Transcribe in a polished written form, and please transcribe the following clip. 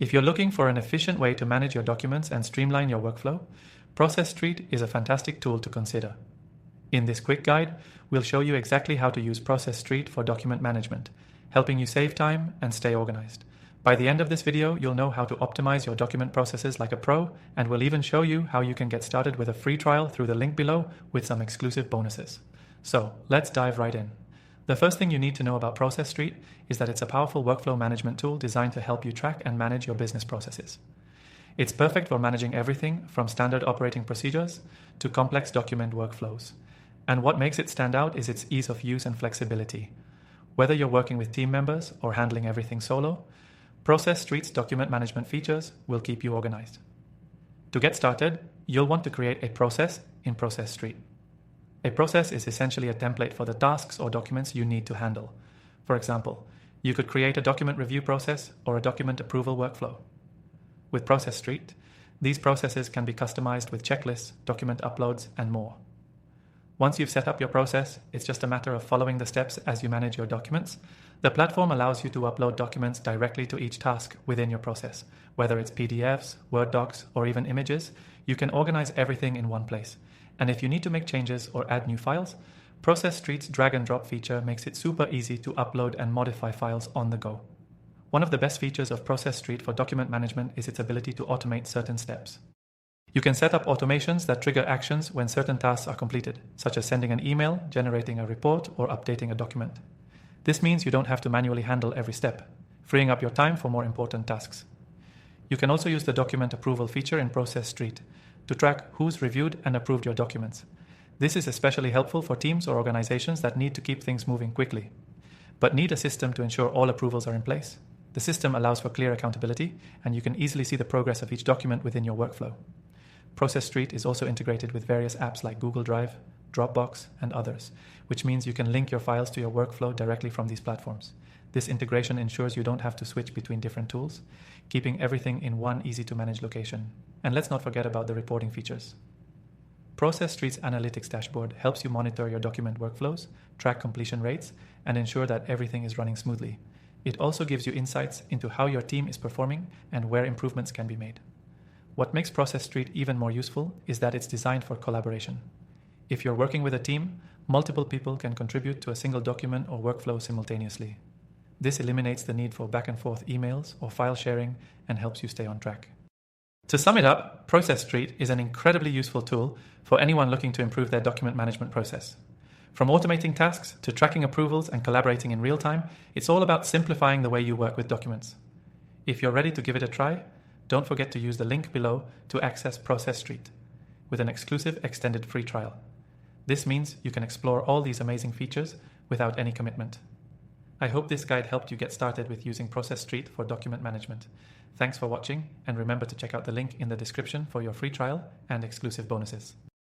If you're looking for an efficient way to manage your documents and streamline your workflow, Process.st is a fantastic tool to consider. In this quick guide, we'll show you exactly how to use Process.st for document management, helping you save time and stay organized. By the end of this video, you'll know how to optimize your document processes like a pro, and we'll even show you how you can get started with a free trial through the link below with some exclusive bonuses. So let's dive right in. The first thing you need to know about Process.st is that it's a powerful workflow management tool designed to help you track and manage your business processes. It's perfect for managing everything from standard operating procedures to complex document workflows. And what makes it stand out is its ease of use and flexibility. Whether you're working with team members or handling everything solo, Process.st's document management features will keep you organized. To get started, you'll want to create a process in Process.st. A process is essentially a template for the tasks or documents you need to handle. For example, you could create a document review process or a document approval workflow. With Process.st, these processes can be customized with checklists, document uploads, and more. Once you've set up your process, it's just a matter of following the steps as you manage your documents. The platform allows you to upload documents directly to each task within your process. Whether it's PDFs, Word docs, or even images, you can organize everything in one place. And if you need to make changes or add new files, Process.st's drag and drop feature makes it super easy to upload and modify files on the go. One of the best features of Process.st for document management is its ability to automate certain steps. You can set up automations that trigger actions when certain tasks are completed, such as sending an email, generating a report, or updating a document. This means you don't have to manually handle every step, freeing up your time for more important tasks. You can also use the document approval feature in Process.st to track who's reviewed and approved your documents. This is especially helpful for teams or organizations that need to keep things moving quickly, but need a system to ensure all approvals are in place. The system allows for clear accountability, and you can easily see the progress of each document within your workflow. Process.st is also integrated with various apps like Google Drive, Dropbox, and others, which means you can link your files to your workflow directly from these platforms. This integration ensures you don't have to switch between different tools, keeping everything in one easy-to-manage location. And let's not forget about the reporting features. Process.st's analytics dashboard helps you monitor your document workflows, track completion rates, and ensure that everything is running smoothly. It also gives you insights into how your team is performing and where improvements can be made. What makes Process.st even more useful is that it's designed for collaboration. If you're working with a team, multiple people can contribute to a single document or workflow simultaneously. This eliminates the need for back-and-forth emails or file sharing and helps you stay on track. To sum it up, Process.st is an incredibly useful tool for anyone looking to improve their document management process. From automating tasks to tracking approvals and collaborating in real time, it's all about simplifying the way you work with documents. If you're ready to give it a try, don't forget to use the link below to access Process.st with an exclusive extended free trial. This means you can explore all these amazing features without any commitment. I hope this guide helped you get started with using Process.st for document management. Thanks for watching, and remember to check out the link in the description for your free trial and exclusive bonuses.